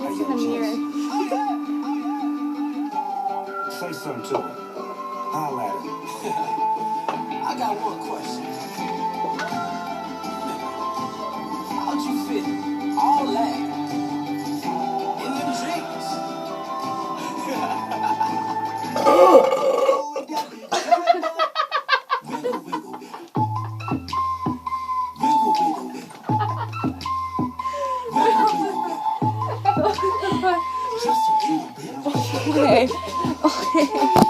Hey, in the mirror. say something to him. Holla at him. I got one question. How'd you fit all that in them jeans? Wiggle, wiggle, wiggle. Wiggle, wiggle, wiggle. Wiggle, wiggle, wiggle. Just a little bit. Okay. Okay.